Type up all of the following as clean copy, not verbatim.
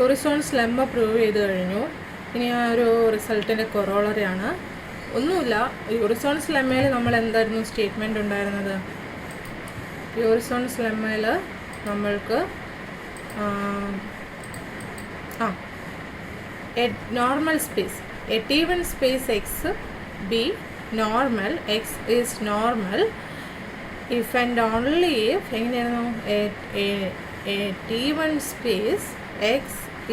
യൂറിസോൺസ് lemma prove ചെയ്ത് കഴിഞ്ഞു. ഇനി ആ ഒരു റിസൾട്ടിൻ്റെ കൊറോളറിയാണ്. ഒന്നുമില്ല, യൂറിസോൺസ് ലെമ്മയിൽ നമ്മൾ എന്തായിരുന്നു സ്റ്റേറ്റ്മെൻറ്റ് ഉണ്ടായിരുന്നത്? യൂറിസോൺസ് ലെമ്മയിൽ നമ്മൾക്ക് a normal space, a T1 space X be normal, X is normal if and only if a T1 space X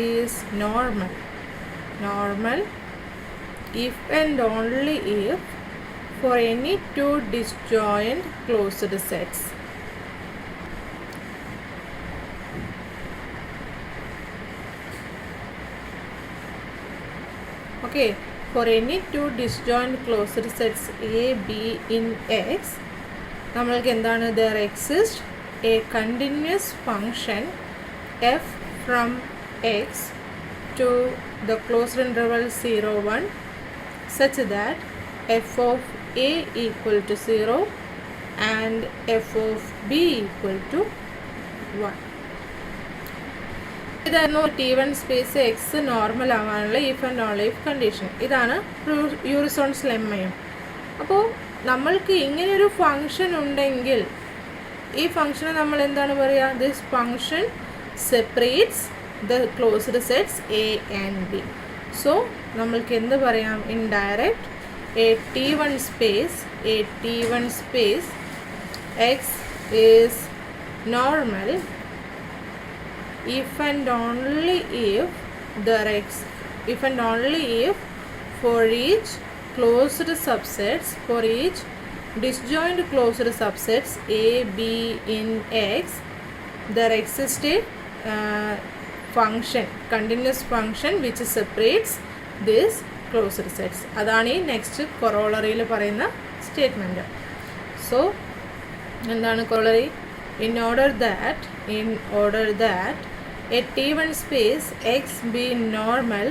is normal if and only if for any two disjoint closed sets. Okay, for any two disjoint closed sets A, B in X, നമ്മൾക്ക് എന്താണ്? There exists a continuous function f from X to the closed interval 0, 1 such that f of A equal to 0 and f of B equal to 1. ഇതായിരുന്നു T1 space X normal ആവാനുള്ള if and only if condition. ഇതാണ് യൂറിസോൺസ് ലെമ്മയും. അപ്പോൾ നമ്മൾക്ക് ഇങ്ങനെയൊരു function ഉണ്ടെങ്കിൽ ഈ ഫങ്ഷനെ നമ്മൾ എന്താണ് പറയുക? This function separates the closed sets A and B. So നമ്മൾക്ക് എന്ത് പറയാം? In direct A T1 space X is normal if and only if for each closed subsets, for each disjoint closed subsets A, B in X, there exists a function, continuous function which separates these closed sets. അതാണ് ഈ next കൊറോളറിയിൽ പറയുന്ന statement. So എന്താണ് corollary? In order that a T1 space X be normal,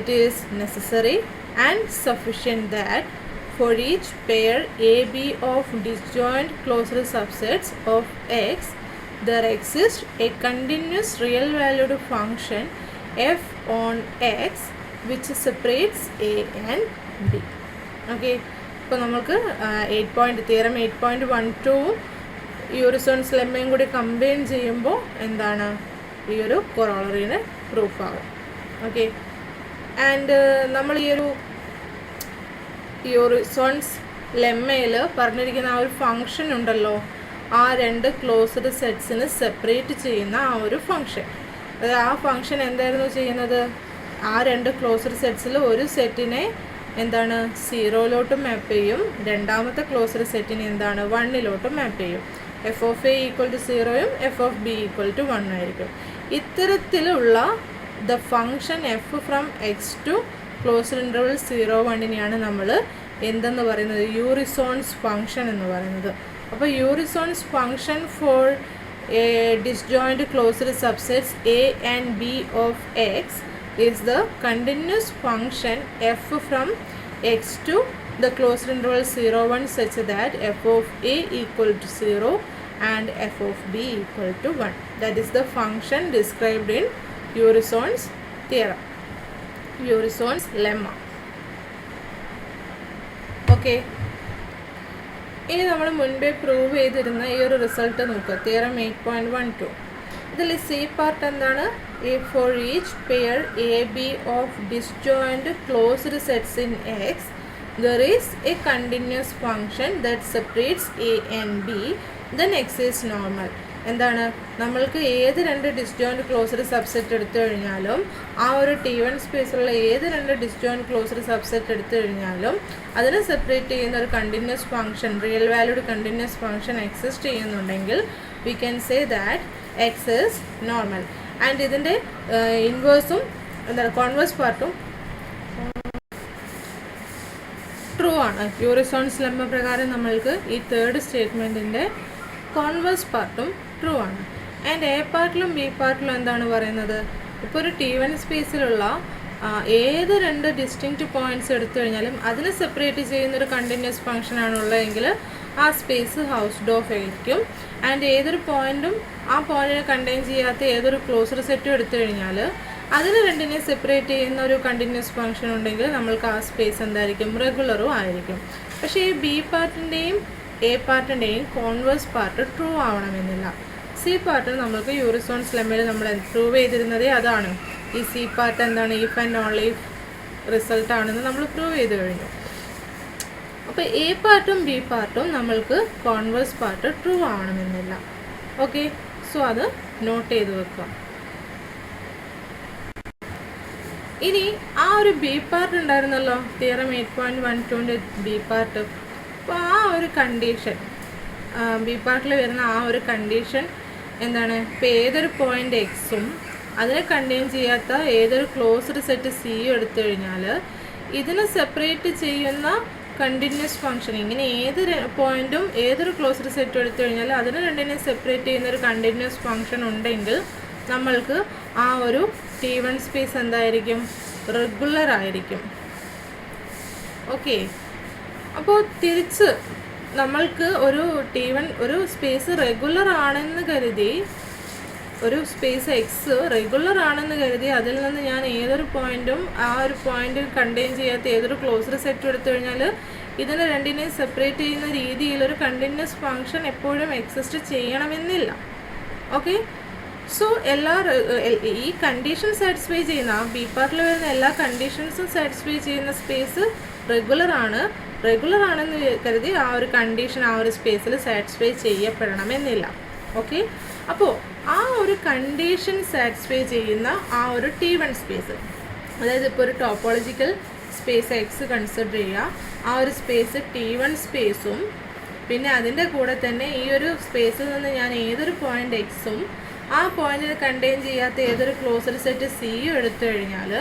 it is necessary and sufficient that for each pair AB of disjoint closed subsets of X, there exists a continuous real valued function f on X which separates A and B. Okay, അപ്പോൾ നമുക്ക് theorem 8.12 യൂറിസോൺസ് ലെമ്മയും കൂടി combine ചെയ്യുമ്പോൾ എന്താണ്? ഈ ഒരു കൊറോളറിന് പ്രൂഫാകും. Okay, and നമ്മൾ ഈ ഒരു യൂറിസോൺസ് ലെമ്മയിൽ പറഞ്ഞിരിക്കുന്ന ആ ഒരു ഫങ്ഷൻ ഉണ്ടല്ലോ, ആ രണ്ട് ക്ലോസ്ഡ് സെറ്റ്സിന് സെപ്പറേറ്റ് ചെയ്യുന്ന ആ ഒരു ഫങ്ഷൻ, അതായത് ആ ഫങ്ഷൻ എന്തായിരുന്നു ചെയ്യുന്നത്? ആ രണ്ട് ക്ലോസ്ഡ് സെറ്റ്സിൽ ഒരു സെറ്റിനെ എന്താണ്? 0 മാപ്പ് ചെയ്യും, രണ്ടാമത്തെ ക്ലോസ്ഡ് സെറ്റിനെ എന്താണ്? 1 മാപ്പ് ചെയ്യും. F of A equal to 0യും F of B equal to 1 ആയിരിക്കും. ഇത്തരത്തിലുള്ള the function F from X to closed interval 0, 1നെയാണ് നമ്മൾ എന്തെന്ന് പറയുന്നത്? യൂറിസോൺസ് ഫങ്ഷൻ എന്ന് പറയുന്നത്. അപ്പോൾ Urysohn's function for A disjoint closed subsets A and B of X is the continuous function f from x to the closed interval 0, 1 such that f of a equal to 0 and f of b equal to 1. That is the function described in Urysohn's theorem, Urysohn's lemma. Okay, ഇനി നമ്മൾ മുൻപേ prove ചെയ്തിരുന്ന ഈ ഒരു result നോക്കുക. Theorem 8.12. ഇതിൽ C part എന്താണ്? For each pair AB of disjoint closed sets in X, there is a continuous function that separates A and B, then X is normal. എന്താണ്? നമ്മൾക്ക് ഏത് രണ്ട് ഡിസ്ജോയിൻറ്റ് ക്ലോസ്ഡ് സബ്സെറ്റ് എടുത്തു കഴിഞ്ഞാലും, ആ ഒരു T1 സ്പേസിലുള്ള ഏത് രണ്ട് ഡിസ്ജോയിൻറ്റ് ക്ലോസ്ഡ് സബ്സെറ്റ് എടുത്തു കഴിഞ്ഞാലും അതിനെ സെപ്പറേറ്റ് ചെയ്യുന്ന ഒരു continuous function, real valued continuous function exist ചെയ്യുന്നുണ്ടെങ്കിൽ we can say that X is normal. And ഇതിൻ്റെ ഇൻവേഴ്സും എന്താണ്? കോൺവേഴ്സ് പാർട്ടും ട്രൂ ആണ്. യൂറിസോൺസ് ലെമ്മ പ്രകാരം നമ്മൾക്ക് ഈ തേർഡ് സ്റ്റേറ്റ്മെൻറ്റിൻ്റെ കോൺവേഴ്സ് പാർട്ടും ട്രൂ ആണ്. ആൻഡ് എ പാർട്ടിലും ബി പാർട്ടിലും എന്താണ് പറയുന്നത്? ഇപ്പോൾ ഒരു T1 സ്പേസിലുള്ള ഏത് രണ്ട് ഡിസ്റ്റിങ്ക്റ്റ് പോയിൻറ്റ്സ് എടുത്തു കഴിഞ്ഞാലും അതിനെ സെപ്പറേറ്റ് ചെയ്യുന്നൊരു കണ്ടിന്യൂസ് ഫങ്ഷൻ ആണുള്ളതെങ്കിൽ ആ സ്പേസ് ഹൗസ്ഡ് ഓഫ് ആയിരിക്കും. ആൻഡ് ഏതൊരു പോയിൻറ്റും ആ പോയിൻറ്റിനെ കണ്ടെയ്ൻ ചെയ്യാത്ത ഏതൊരു ക്ലോസ്ഡ് സെറ്റും എടുത്തു കഴിഞ്ഞാൽ അതിന് രണ്ടിനെ സെപ്പറേറ്റ് ചെയ്യുന്ന ഒരു കണ്ടിന്യൂസ് ഫംഗ്ഷൻ ഉണ്ടെങ്കിൽ നമ്മൾക്ക് ആ സ്പേസ് എന്തായിരിക്കും, റെഗുലറും ആയിരിക്കും. പക്ഷേ ഈ ബി പാർട്ടിൻ്റെയും എ പാർട്ടിൻ്റെയും കോൺവേഴ്സ് പാർട്ട് ട്രൂ ആവണമെന്നില്ല. സി പാർട്ട് നമുക്ക് യൂറിസോൺസ് ലെമ്മയിൽ നമ്മൾ പ്രൂവ് ചെയ്തിരുന്നതേ അതാണ്. ഈ സി പാർട്ട് എന്താണ്, ഇഫ് ആൻഡ് ഓൺലി റിസൾട്ടാണെന്ന് നമ്മൾ പ്രൂവ് ചെയ്ത് കഴിഞ്ഞു. അപ്പോൾ എ പാർട്ടും ബി പാർട്ടും നമ്മൾക്ക് കോൺവേഴ്സ് പാർട്ട് ട്രൂ ആവണമെന്നില്ല. ഓക്കെ, സോ അത് നോട്ട് ചെയ്ത് വെക്കുക. ഇനി ആ ഒരു ബി പാർട്ട് ഉണ്ടായിരുന്നല്ലോ, തിയറം 8.12ൻ്റെ ബി പാർട്ട്. അപ്പോൾ ആ ഒരു കണ്ടീഷൻ, ബി പാർട്ടിൽ വരുന്ന ആ ഒരു കണ്ടീഷൻ എന്താണ്, ഇപ്പോൾ ഏതൊരു പോയിൻ്റ് എക്സും അതിനെ കണ്ടെയ്ൻ ചെയ്യാത്ത ഏതൊരു ക്ലോസ്ഡ് സെറ്റ് സിയും എടുത്തു കഴിഞ്ഞാൽ ഇതിനെ സെപ്പറേറ്റ് ചെയ്യുന്ന കണ്ടിന്യൂസ് ഫംഗ്ഷൻ, ഇങ്ങനെ ഏത് പോയിൻറ്റും ഏതൊരു ക്ലോസ്ഡ് സെറ്റും എടുത്തു കഴിഞ്ഞാൽ അതിനെ രണ്ടിനെ സെപ്പറേറ്റ് ചെയ്യുന്ന ഒരു കണ്ടിന്യൂസ് ഫംഗ്ഷൻ ഉണ്ടെങ്കിൽ നമ്മൾക്ക് ആ ഒരു T1 സ്പേസ് എന്തായിരിക്കും, റെഗുലർ ആയിരിക്കും. ഓക്കെ, അപ്പോൾ തിരിച്ച് നമ്മൾക്ക് ഒരു T1 ഒരു സ്പേസ് റെഗുലർ ആണെന്ന് കരുതി, ഒരു സ്പേസ് എക്സ് റെഗുലർ ആണെന്ന് കരുതി അതിൽ നിന്ന് ഞാൻ ഏതൊരു പോയിൻറ്റും ആ ഒരു പോയിൻ്റ് കണ്ടെയ്ൻ ചെയ്യാത്ത ഏതൊരു ക്ലോസ്ഡ് സെറ്റും എടുത്തു കഴിഞ്ഞാൽ ഇതിനെ രണ്ടിനെയും സെപ്പറേറ്റ് ചെയ്യുന്ന രീതിയിൽ ഒരു കണ്ടിന്യൂസ് ഫംഗ്ഷൻ എപ്പോഴും എക്സിസ്റ്റ് ചെയ്യണമെന്നില്ല. ഓക്കെ, സോ ഈ കണ്ടീഷൻ സാറ്റിസ്ഫൈ ചെയ്യുന്ന ബി പാർട്ടിൽ വരുന്ന എല്ലാ കണ്ടീഷൻസും സാറ്റിസ്ഫൈ ചെയ്യുന്ന സ്പേസ് റെഗുലർ ആണെന്ന് കരുതി ആ ഒരു കണ്ടീഷൻ ആ ഒരു സ്പേസിൽ സാറ്റിസ്ഫൈ ചെയ്യപ്പെടണമെന്നില്ല. ഓക്കെ, അപ്പോൾ ആ ഒരു കണ്ടീഷൻ സാറ്റിസ്ഫൈ ചെയ്യുന്ന ആ ഒരു T1 സ്പേസ്, അതായത് ഇപ്പോൾ ഒരു ടോപ്പോളജിക്കൽ സ്പേസ് എക്സ് കൺസിഡർ ചെയ്യുക, ആ ഒരു സ്പേസ് T1 സ്പേസും പിന്നെ അതിൻ്റെ കൂടെ തന്നെ ഈ ഒരു സ്പേസിൽ നിന്ന് ഞാൻ ഏതൊരു പോയിൻ്റ് എക്സും ആ പോയിന്റിനെ കണ്ടെയ്ൻ ചെയ്യാത്ത ഏതൊരു ക്ലോസ്ഡ് സെറ്റ് സിയും എടുത്തു കഴിഞ്ഞാൽ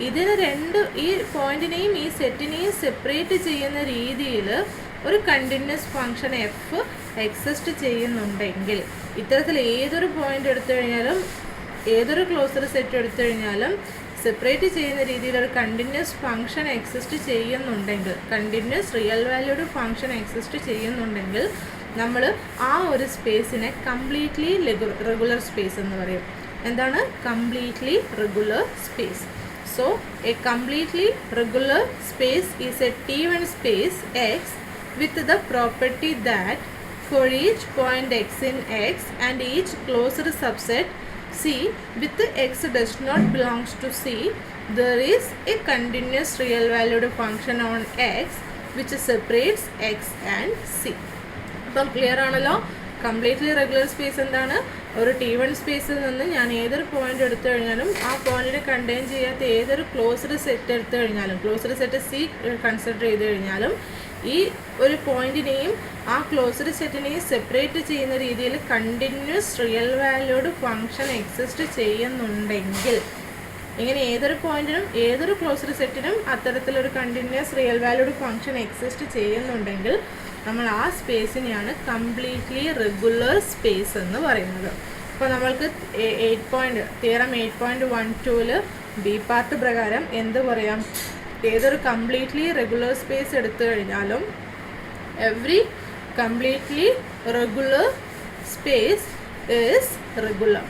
ഇതിന് ഈ പോയിന്റിനെയും ഈ സെറ്റിനെയും സെപ്പറേറ്റ് ചെയ്യുന്ന രീതിയിൽ ഒരു കണ്ടിന്യൂസ് ഫംഗ്ഷൻ എഫ് എക്സിസ്റ്റ് ചെയ്യുന്നുണ്ടെങ്കിൽ, ഇത്തരത്തിൽ ഏതൊരു പോയിന്റ് എടുത്തു കഴിഞ്ഞാലും ഏതൊരു ക്ലോസ്ഡ് സെറ്റ് എടുത്തു കഴിഞ്ഞാലും സെപ്പറേറ്റ് ചെയ്യുന്ന രീതിയിൽ ഒരു കണ്ടിന്യൂസ് ഫംഗ്ഷൻ എക്സിസ്റ്റ് ചെയ്യുന്നുണ്ടെങ്കിൽ, continuous real valued function exist ചെയ്യുന്നുണ്ടെങ്കിൽ നമ്മൾ ആ ഒരു സ്പേസിനെ കംപ്ലീറ്റ്ലി റെഗുലർ സ്പേസ് എന്ന് പറയും. എന്താണ് completely regular space? So A completely regular space is A T1 space X with the property that for each point X in X and each closed subset C with X does not belongs to C, there is a continuous real valued function on X which separates X and C. അപ്പം clear ആണല്ലോ. Completely regular space എന്താണ്, ഒരു T1 സ്പേസിൽ നിന്ന് ഞാൻ ഏതൊരു point എടുത്തു കഴിഞ്ഞാലും ആ പോയിന്റിനെ കണ്ടെയ്ൻ ചെയ്യാത്ത ഏതൊരു ക്ലോസ്ഡ് സെറ്റ് എടുത്തു കഴിഞ്ഞാലും, ക്ലോസ്ഡ് സെറ്റ് സി കൺസിഡർ ചെയ്ത് കഴിഞ്ഞാലും ഈ ഒരു പോയിന്റിനെയും ആ ക്ലോസ്ഡ് സെറ്റിനെയും സെപ്പറേറ്റ് ചെയ്യുന്ന രീതിയിൽ continuous real valued function exist ചെയ്യുന്നുണ്ടെങ്കിൽ, ഇങ്ങനെ ഏതൊരു പോയിന്റിനും ഏതൊരു ക്ലോസ്ഡ് സെറ്റിനും അത്തരത്തിലൊരു continuous real valued function exist ചെയ്യുന്നുണ്ടെങ്കിൽ നമ്മൾ ആ സ്പേസിനെയാണ് കംപ്ലീറ്റ്ലി റെഗുലർ സ്പേസ് എന്ന് പറയുന്നത്. അപ്പോൾ നമ്മൾക്ക് തിയറം 8.12 ബി പാർട്ട് പ്രകാരം എന്ത് പറയാം, ഏതൊരു കംപ്ലീറ്റ്ലി റെഗുലർ സ്പേസ് എടുത്തു കഴിഞ്ഞാലും every completely regular space is regular.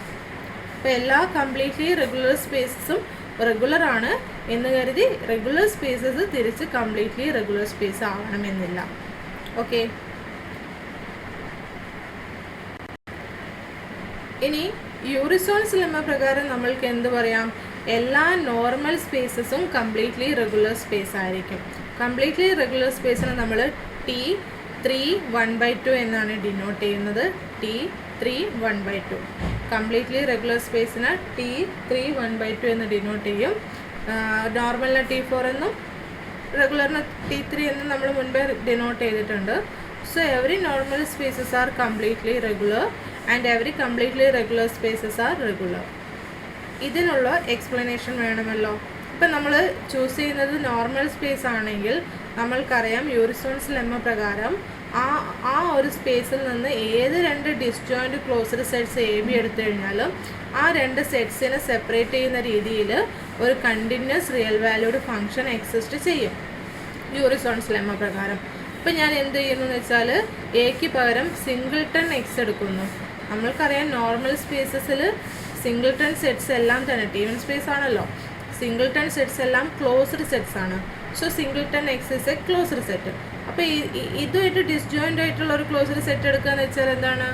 അപ്പോൾ എല്ലാ കംപ്ലീറ്റ്ലി റെഗുലർ സ്പേസസും റെഗുലർ ആണ് എന്ന് കരുതി റെഗുലർ സ്പേസസ് തിരിച്ച് കംപ്ലീറ്റ്ലി റെഗുലർ സ്പേസ് ആവണമെന്നില്ല. ഓക്കെ, ഇനി യൂറിസോൺസ് ലെമ്മ പ്രകാരം നമ്മൾക്ക് എന്ത് പറയാം, എല്ലാ നോർമൽ സ്പേസസും കംപ്ലീറ്റ്ലി റെഗുലർ സ്പേസ് ആയിരിക്കും. കംപ്ലീറ്റ്ലി റെഗുലർ സ്പേസിനെ നമ്മൾ T3 1/2 എന്നാണ് ഡിനോട്ട് ചെയ്യുന്നത്. T3 1/2 കംപ്ലീറ്റ്ലി റെഗുലർ സ്പേസിന് T3 1/2 എന്ന് ഡിനോട്ട് ചെയ്യും. നോർമലിന് T4 എന്നും റെഗുലറിന് T3 എന്നും നമ്മൾ മുൻപേ ഡിനോട്ട് ചെയ്തിട്ടുണ്ട്. So every normal spaces are completely regular and every completely regular spaces R regular. ഇതിനുള്ള എക്സ്പ്ലനേഷൻ വേണമല്ലോ. ഇപ്പം നമ്മൾ ചൂസ് ചെയ്യുന്നത് നോർമൽ സ്പേസ് ആണെങ്കിൽ നമ്മൾക്കറിയാം യൂറിസോൺസ് ലെമ്മ പ്രകാരം ആ ഒരു സ്പേസിൽ നിന്ന് ഏത് രണ്ട് disjoint closed sets A B എടുത്തു കഴിഞ്ഞാലും ആ രണ്ട് സെറ്റ്സിനെ സെപ്പറേറ്റ് ചെയ്യുന്ന രീതിയിൽ ഒരു continuous real valued function exist ചെയ്യും യൂറിസോൺസ് ലെമ്മ പ്രകാരം. ഇപ്പം ഞാൻ എന്ത് ചെയ്യുന്നു എന്ന് വെച്ചാൽ എക്ക് പകരം സിംഗിൾട്ടൺ എക്സ് എടുക്കുന്നു. നമ്മൾക്കറിയാം നോർമൽ സ്പേസസിൽ സിംഗിൾട്ടൺ സെറ്റ്സ് എല്ലാം തന്നെ ഈവൻ സ്പേസ് ആണല്ലോ, സിംഗിൾട്ടൺ സെറ്റ്സ് എല്ലാം ക്ലോസ്ഡ് സെറ്റ്സ് ആണ്. So singleton X is A closed set. അപ്പോൾ ഇതുമായിട്ട് ഡിസ്ജോയിൻ്റ് ആയിട്ടുള്ള ഒരു ക്ലോസ്ഡ് സെറ്റ് എടുക്കുക എന്ന് വെച്ചാൽ എന്താണ്,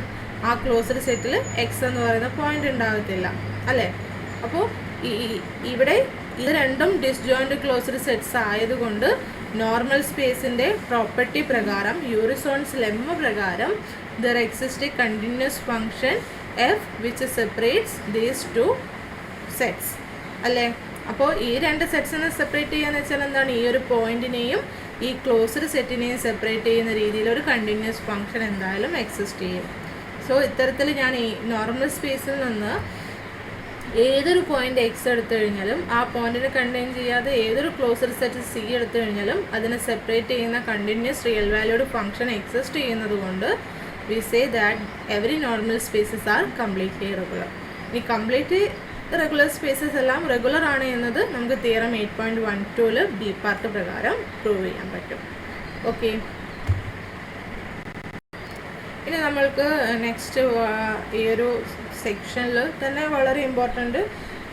ആ ക്ലോസ്ഡ് സെറ്റിൽ എക്സ് എന്ന് പറയുന്ന പോയിന്റ് ഉണ്ടാകത്തില്ല അല്ലേ. അപ്പോൾ ഇവിടെ ഇത് രണ്ടും ഡിസ്ജോയിൻ്റ് ക്ലോസ്ഡ് സെറ്റ്സ് ആയതുകൊണ്ട് നോർമൽ സ്പേസിൻ്റെ പ്രോപ്പർട്ടി പ്രകാരം, യൂറിസോൺസ് ലെമ്മ പ്രകാരം there exist a continuous function F which separates these two sets അല്ലേ. അപ്പോൾ ഈ രണ്ട് സെറ്റ്സിനെ സെപ്പറേറ്റ് ചെയ്യുക എന്ന് വെച്ചാൽ എന്താണ്, ഈ ഒരു പോയിന്റിനെയും ഈ ക്ലോസ്ഡ് സെറ്റിനെയും സെപ്പറേറ്റ് ചെയ്യുന്ന രീതിയിൽ ഒരു കണ്ടിന്യൂസ് ഫംഗ്ഷൻ എന്തായാലും എക്സിസ്റ്റ് ചെയ്യും. സോ ഇത്തരത്തിൽ ഞാൻ ഈ നോർമൽ സ്പേസിൽ നിന്ന് ഏതൊരു പോയിന്റ് എക്സ് എടുത്തു കഴിഞ്ഞാലും ആ പോയിന്റിനെ കണ്ടെയ്ൻ ചെയ്യാതെ ഏതൊരു ക്ലോസ്ഡ് സെറ്റ് സി എടുത്തു കഴിഞ്ഞാലും അതിനെ സെപ്പറേറ്റ് ചെയ്യുന്ന continuous real valued function exist ചെയ്യുന്നത് കൊണ്ട് we say that every normal spaces are completely regular. ഈ കംപ്ലീറ്റ്ലി റെഗുലർ സ്പേസസ് എല്ലാം റെഗുലർ ആണ് എന്നത് നമുക്ക് തിയറം 8.12 ബി പാർട്ട് പ്രകാരം പ്രൂവ് ചെയ്യാൻ പറ്റും. ഓക്കെ, ഇനി നമ്മൾക്ക് നെക്സ്റ്റ് ഈ ഒരു സെക്ഷനിൽ തന്നെ വളരെ ഇമ്പോർട്ടൻ്റ്,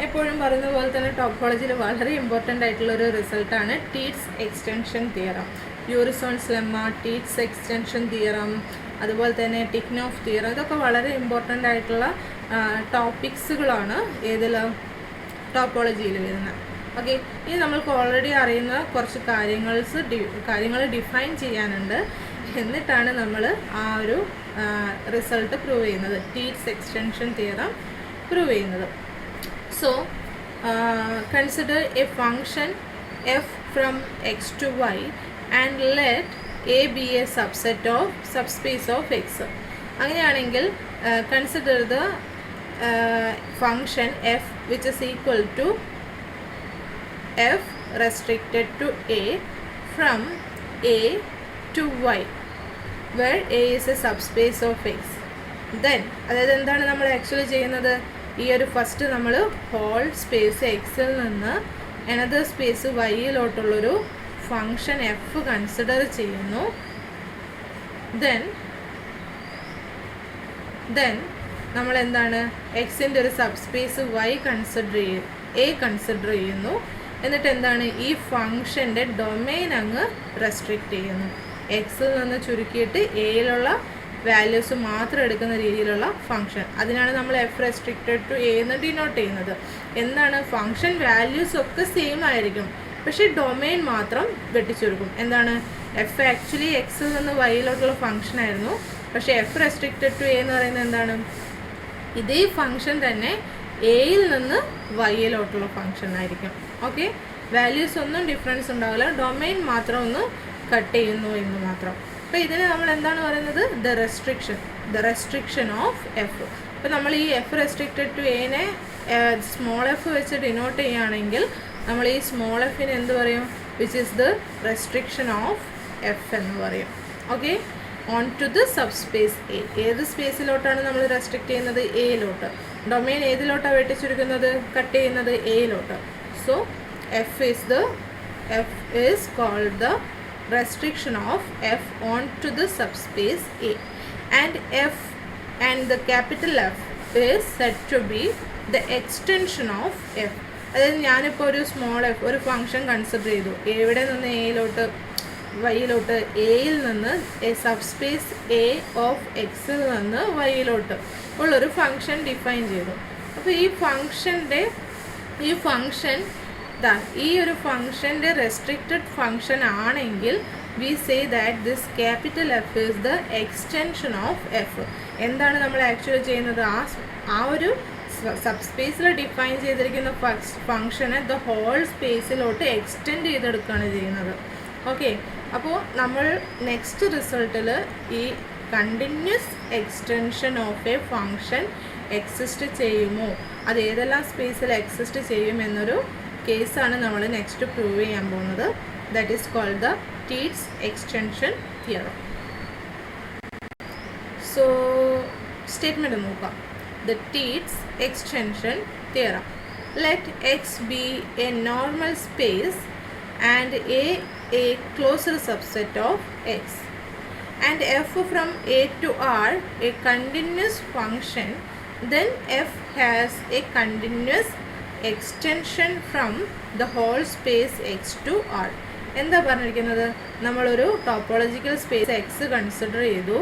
എപ്പോഴും പറയുന്ന പോലെ തന്നെ ടോപ്പോളജിയിൽ വളരെ ഇമ്പോർട്ടൻ്റ് ആയിട്ടുള്ളൊരു റിസൾട്ടാണ് Tietze's extension theorem. Urysohn's lemma, Tietze's extension theorem, അതുപോലെ തന്നെ ടിക്നോഫ് തിയറം, ഇതൊക്കെ വളരെ ഇമ്പോർട്ടൻ്റ് ആയിട്ടുള്ള ടോപ്പിക്സുകളാണ് ഏതിൽ, ടോപ്പോളജിയിൽ വരുന്നത്. ഓക്കെ, ഇനി നമ്മൾക്ക് ഓൾറെഡി അറിയുന്ന കുറച്ച് കാര്യങ്ങൾ ഡിഫൈൻ ചെയ്യാനുണ്ട്. എന്നിട്ടാണ് നമ്മൾ ആ ഒരു റിസൾട്ട് പ്രൂവ് ചെയ്യുന്നത്, ടീറ്റ്സ് എക്സ്റ്റൻഷൻ തിയറം പ്രൂവ് ചെയ്യുന്നത്. So consider a function F from X to Y and let A be a subspace of X. അങ്ങനെയാണെങ്കിൽ consider the function F which is equal to F restricted to A from A to y where a is a subspace of x. Then അതായത് എന്താണ് നമ്മൾ actually ചെയ്യുന്നത്, ഈ ഒരു first നമ്മൾ whole space എക്സിൽ നിന്ന് അനദർ സ്പേസ് വൈയിലോട്ടുള്ളൊരു ഫംഗ്ഷൻ എഫ് കൺസിഡർ ചെയ്യുന്നു. ദെൻ നമ്മൾ എന്താണ് എക്സിൻ്റെ ഒരു സബ്സ്പേസ് വൈ കൺസിഡർ ചെയ്യുന്നു. എന്നിട്ട് എന്താണ്, ഈ ഫംഗ്ഷൻ്റെ ഡൊമെയിൻ അങ്ങ് റെസ്ട്രിക്റ്റ് ചെയ്യുന്നു. എക്സിൽ നിന്ന് ചുരുക്കിയിട്ട് എയിലുള്ള വാല്യൂസ് മാത്രം എടുക്കുന്ന രീതിയിലുള്ള ഫംഗ്ഷൻ, അതിനാണ് നമ്മൾ എഫ് റെസ്ട്രിക്റ്റഡ് ടു എ എന്ന് ഡിനോട്ട് ചെയ്യുന്നത്. എന്താണ്, ഫംഗ്ഷൻ വാല്യൂസ് ഒക്കെ സെയിം ആയിരിക്കും, പക്ഷേ ഡൊമെയിൻ മാത്രം വെട്ടിച്ചുരുക്കും. എന്താണ്, എഫ് ആക്ച്വലി എക്സിൽ നിന്ന് വൈയിലോട്ടുള്ള ഫംഗ്ഷൻ ആയിരുന്നു, പക്ഷേ എഫ് റെസ്ട്രിക്റ്റഡ് ടു എ എന്ന് പറയുന്നത് എന്താണ്, ഇതേ ഫംഗ്ഷൻ തന്നെ എയിൽ നിന്ന് വൈയിലോട്ടുള്ള ഫംഗ്ഷൻ ആയിരിക്കും. ഓക്കെ, വാല്യൂസ് ഒന്നും ഡിഫറൻസ് ഉണ്ടാവില്ല, ഡൊമെയിൻ മാത്രം ഒന്ന് കട്ട് ചെയ്യുന്നു എന്ന് മാത്രം. അപ്പോൾ ഇതിനെ നമ്മൾ എന്താണ് പറയുന്നത്, ദ റെസ്ട്രിക്ഷൻ ഓഫ് എഫ്. അപ്പോൾ നമ്മൾ ഈ എഫ് റെസ്ട്രിക്റ്റഡ് ടു എനെ സ്മോൾ എഫ് വെച്ച് ഡിനോട്ട് ചെയ്യുകയാണെങ്കിൽ നമ്മൾ ഈ സ്മോൾ എഫിന് എന്ത് പറയും, which is the restriction of F എന്ന് പറയും. Okay, onto the subspace A. ഏത് സ്പേസിലോട്ടാണ് നമ്മൾ റെസ്ട്രിക്റ്റ് ചെയ്യുന്നത്, എയിലോട്ട്. ഡൊമെയിൻ ഏതിലോട്ടാണ് വെട്ടിച്ചുരുക്കുന്നത്, കട്ട് ചെയ്യുന്നത് എയിലോട്ട്. So F is called the restriction of f onto the subspace A, and the capital F is said to be the extension of f. അതായത് ഞാനിപ്പോൾ ഒരു സ്മോൾ എഫ് ഒരു ഫംഗ്ഷൻ കൺസിഡർ ചെയ്തു, എവിടെ നിന്ന് എയിലോട്ട് വൈയിലോട്ട്, എയിൽ നിന്ന് സബ്സ്പേസ് എ ഓഫ് എക്സിൽ നിന്ന് വൈയിലോട്ട് ഉള്ളൊരു ഫംഗ്ഷൻ ഡിഫൈൻ ചെയ്തു. അപ്പോൾ ഈ ഫംഗ്ഷൻ ഈ ഒരു ഫംഗ്ഷൻ്റെ റെസ്ട്രിക്റ്റഡ് ഫംഗ്ഷൻ ആണെങ്കിൽ we say that this capital F is the extension of F. എന്താണ് നമ്മൾ ആക്ച്വലി ചെയ്യുന്നത്, ആ ഒരു സബ്സ്പേസിൽ ഡിഫൈൻ ചെയ്തിരിക്കുന്ന ഫംഗ്ഷനെ ദ ഹോൾ സ്പേസിലോട്ട് എക്സ്റ്റെൻഡ് ചെയ്തെടുക്കുകയാണ് ചെയ്യുന്നത്. ഓക്കെ, അപ്പോൾ നമ്മൾ നെക്സ്റ്റ് റിസൾട്ടിൽ ഈ continuous extension of A function exist ചെയ്യുമോ, അത് ഏതെല്ലാം സ്പേസിൽ എക്സിസ്റ്റ് ചെയ്യുമെന്നൊരു കേസാണ് നമ്മൾ നെക്സ്റ്റ് പ്രൂവ് ചെയ്യാൻ പോകുന്നത്. That is called the Tietze's extension theorem. So statement നോക്കാം. The Tietze's extension theorem. Let X be a normal space and a closed subset of x, and f from a to r a continuous function then f has a continuous extension from the whole space x to R. എന്താ പറഞ്ഞിരിക്കുന്നത്? നമ്മളൊരു topological space X consider ചെയ്തു,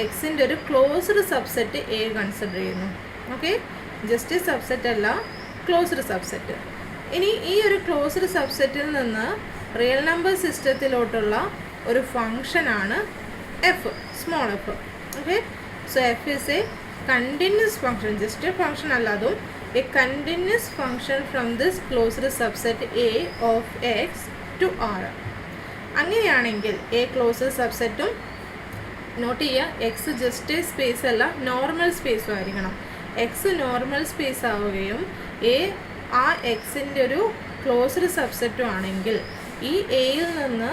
എക്സിൻ്റെ ഒരു closed subset A consider ചെയ്യുന്നു. Okay, just subset അല്ല, closed subset. ഇനി ഈ ഒരു ക്ലോസ്ഡ് സബ്സെറ്റിൽ നിന്ന് റിയൽ നമ്പർ സിസ്റ്റത്തിലോട്ടുള്ള ഒരു ഫങ്ഷനാണ് F, small F. Okay, so F is a continuous function, just a function alladum, a continuous function from this closed subset A of x to R. അങ്ങനെയാണെങ്കിൽ a closed subsetഉം not ചെയ്യുക, X just space അല്ല, normal സ്പേസും ആയിരിക്കണം. X normal space ആവുകയും ആ എക്സിൻ്റെ ഒരു closed സബ്സെറ്റും ആണെങ്കിൽ ഈ എയിൽ നിന്ന്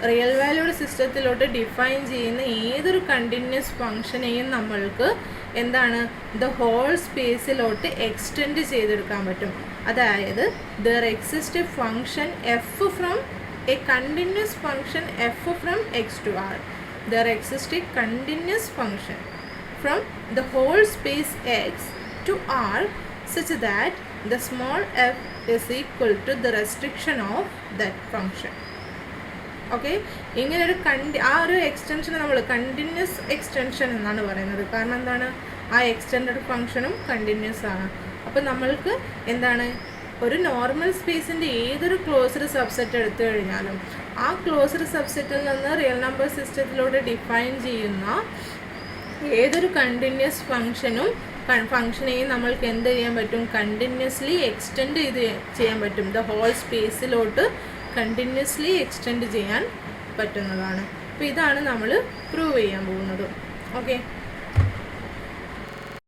റിയൽ വാല്യൂഡ് സിസ്റ്റത്തിലോട്ട് ഡിഫൈൻ ചെയ്യുന്ന ഏതൊരു കണ്ടിന്യൂസ് ഫങ്ഷനെയും നമ്മൾക്ക് എന്താണ്, ദ ഹോൾ സ്പേസിലോട്ട് എക്സ്റ്റെൻഡ് ചെയ്തെടുക്കാൻ പറ്റും. അതായത് there exist function F from a continuous function F from X to R. There exist a continuous function from the whole space X to R such that the small f is equal to the restriction of that function. Okay, ഇങ്ങനെ ഒരു ആ ഒരു എക്സ്റ്റൻഷനെ നമ്മൾ continuous extension എന്നാണ് പറയുന്നത്. കാരണം എന്താണ്, ആ എക്സ്റ്റെൻഡഡ് ഫങ്ഷനും കണ്ടിന്യൂസ് ആണ്. അപ്പോൾ നമ്മൾക്ക് എന്താണ്, ഒരു നോർമൽ സ്പേസിൻ്റെ ഏതൊരു ക്ലോസ്ഡ് സബ്സെറ്റ് എടുത്തു കഴിഞ്ഞാലും ആ ക്ലോസ്ഡ് സബ്സെറ്റിൽ നിന്ന് റിയൽ നമ്പർ സിസ്റ്റത്തിലൂടെ ഡിഫൈൻ ചെയ്യുന്ന ഏതൊരു കണ്ടിന്യൂസ് ഫങ്ഷനെയും നമ്മൾക്ക് എന്ത് ചെയ്യാൻ പറ്റും, കണ്ടിന്യൂസ്ലി എക്സ്റ്റെൻഡ് ചെയ്യാൻ പറ്റും. ദ ഹോൾ സ്പേസിലോട്ട് കണ്ടിന്യൂസ്ലി എക്സ്റ്റെൻഡ് ചെയ്യാൻ പറ്റുന്നതാണ്. അപ്പോൾ ഇതാണ് നമ്മൾ പ്രൂവ് ചെയ്യാൻ പോകുന്നത്. ഓക്കെ.